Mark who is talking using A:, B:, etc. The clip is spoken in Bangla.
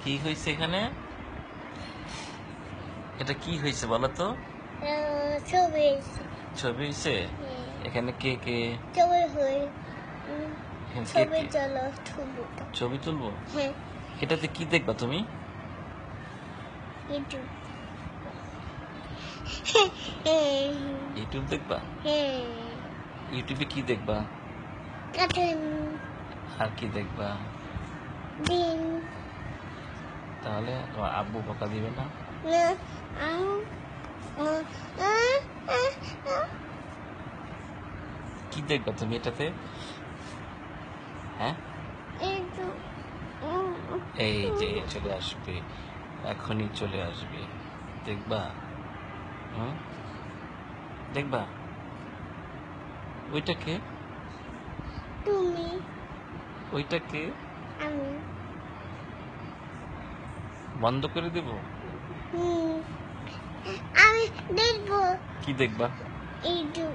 A: কি হয়েছে এখানে? এটা কি হয়েছে বলো তো?
B: ছবি হয়েছে।
A: ছবি হয়েছে? এখানে কে কে?
B: ছবি হয়ে
A: এখানে কে
B: ছবি
A: কে?
B: চলো ছবি।
A: ছবি তুলবো?
B: হ্যাঁ,
A: এটাতে কি দেখবা তুমি?
B: ইউটিউব।
A: ইউটিউব দেখবা?
B: হ্যাঁ,
A: ইউটিউবে কি দেখবা?
B: কার্টুন,
A: আর কি দেখবা?
B: দিন,
A: তাহলে তোমার আব্বু বকা দিবে না?
B: না, আম, আ, আ, আ।
A: কি দেখবা তুমি এটাতে? হ্যাঁ,
B: ইউটিউব।
A: এই যে চলে আসবে, এখনই চলে আসবে, দেখবা? হুম, দেখবা? ওইটাকে,
B: তুমি,
A: ওইটাকে
B: আমি,
A: বন্ধ করে দেব?
B: হুম, আমি দেখবো
A: কি দেখবা?
B: ইউটিউব।